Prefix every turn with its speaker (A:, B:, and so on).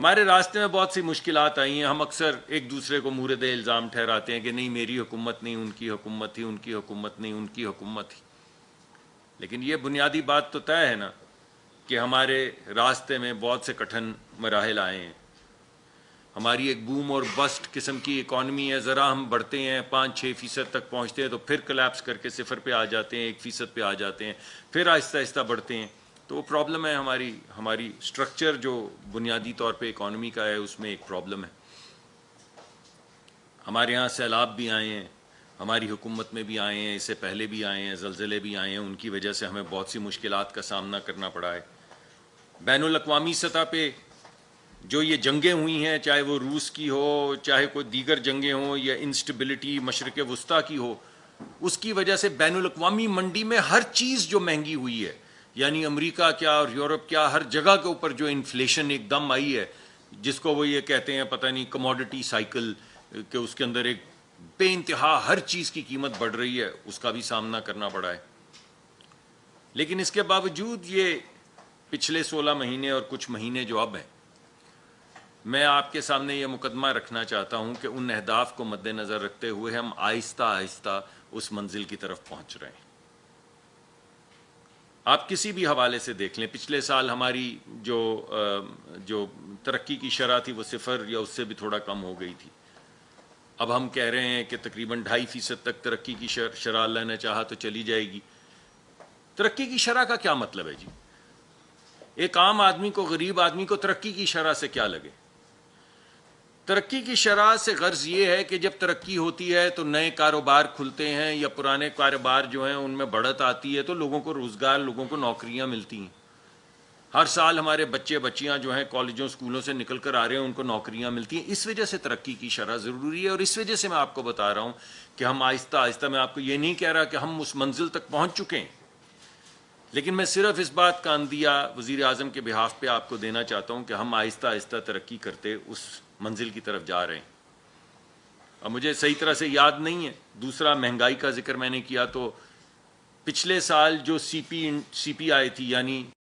A: ہمارے راستے میں بہت سی مشکلات آئی ہیں. ہم اکثر ایک دوسرے کو مورد الزام ٹھہراتے ہیں کہ نہیں میری حکومت نہیں، ان کی حکومت تھی، ان کی حکومت نہیں، ان کی حکومت تھی. لیکن یہ بنیادی بات تو طے ہے نا کہ ہمارے راستے میں بہت سے کٹھن مراحل آئے ہیں. ہماری ایک بوم اور بسٹ قسم کی اکانومی ہے. ذرا ہم بڑھتے ہیں 5-6% تک پہنچتے ہیں تو پھر کلیپس کر کے 0 پہ آ جاتے ہیں، 1% پہ آ جاتے ہیں، پھر آہستہ آہستہ بڑھتے ہیں. تو وہ پرابلم ہے ہماری سٹرکچر جو بنیادی طور پہ اکانومی کا ہے اس میں ایک پرابلم ہے. ہمارے ہاں سیلاب بھی آئے ہیں، ہماری حکومت میں بھی آئے ہیں، اس سے پہلے بھی آئے ہیں، زلزلے بھی آئے ہیں. ان کی وجہ سے ہمیں بہت سی مشکلات کا سامنا کرنا پڑا ہے. بین الاقوامی سطح پہ جو یہ جنگیں ہوئی ہیں، چاہے وہ روس کی ہو، چاہے کوئی دیگر جنگیں ہوں، یا انسٹیبلٹی مشرق وسطیٰ کی ہو، اس کی وجہ سے بین الاقوامی منڈی میں ہر چیز جو مہنگی ہوئی ہے، یعنی امریکہ کیا اور یورپ کیا، ہر جگہ کے اوپر جو انفلیشن ایک دم آئی ہے، جس کو وہ یہ کہتے ہیں پتہ نہیں کموڈٹی سائیکل، کہ اس کے اندر ایک بے انتہا ہر چیز کی قیمت بڑھ رہی ہے، اس کا بھی سامنا کرنا پڑا ہے. لیکن اس کے باوجود یہ پچھلے 16 مہینے اور کچھ مہینے جو اب ہیں، میں آپ کے سامنے یہ مقدمہ رکھنا چاہتا ہوں کہ ان اہداف کو مد نظر رکھتے ہوئے ہم آہستہ آہستہ اس منزل کی طرف پہنچ رہے ہیں. آپ کسی بھی حوالے سے دیکھ لیں، پچھلے سال ہماری جو ترقی کی شرح تھی وہ 0 یا اس سے بھی تھوڑا کم ہو گئی تھی. اب ہم کہہ رہے ہیں کہ تقریباً 2.5% تک ترقی کی شرح اللہ نے چاہا تو چلی جائے گی. ترقی کی شرح کا کیا مطلب ہے جی؟ ایک عام آدمی کو، غریب آدمی کو ترقی کی شرح سے کیا لگے؟ ترقی کی شرح سے غرض یہ ہے کہ جب ترقی ہوتی ہے تو نئے کاروبار کھلتے ہیں، یا پرانے کاروبار جو ہیں ان میں بڑھت آتی ہے، تو لوگوں کو روزگار، لوگوں کو نوکریاں ملتی ہیں. ہر سال ہمارے بچے بچیاں جو ہیں کالجوں اسکولوں سے نکل کر آ رہے ہیں، ان کو نوکریاں ملتی ہیں. اس وجہ سے ترقی کی شرح ضروری ہے، اور اس وجہ سے میں آپ کو بتا رہا ہوں کہ ہم آہستہ آہستہ، میں آپ کو یہ نہیں کہہ رہا کہ ہم اس منزل تک پہنچ چکے ہیں، لیکن میں صرف اس بات کا عندیہ وزیر اعظم کے بہاف پہ آپ کو دینا چاہتا ہوں کہ ہم آہستہ آہستہ ترقی کرتے اس منزل کی طرف جا رہے ہیں. اب مجھے صحیح طرح سے یاد نہیں ہے. دوسرا، مہنگائی کا ذکر میں نے کیا تو پچھلے سال جو سی پی آئی تھی، یعنی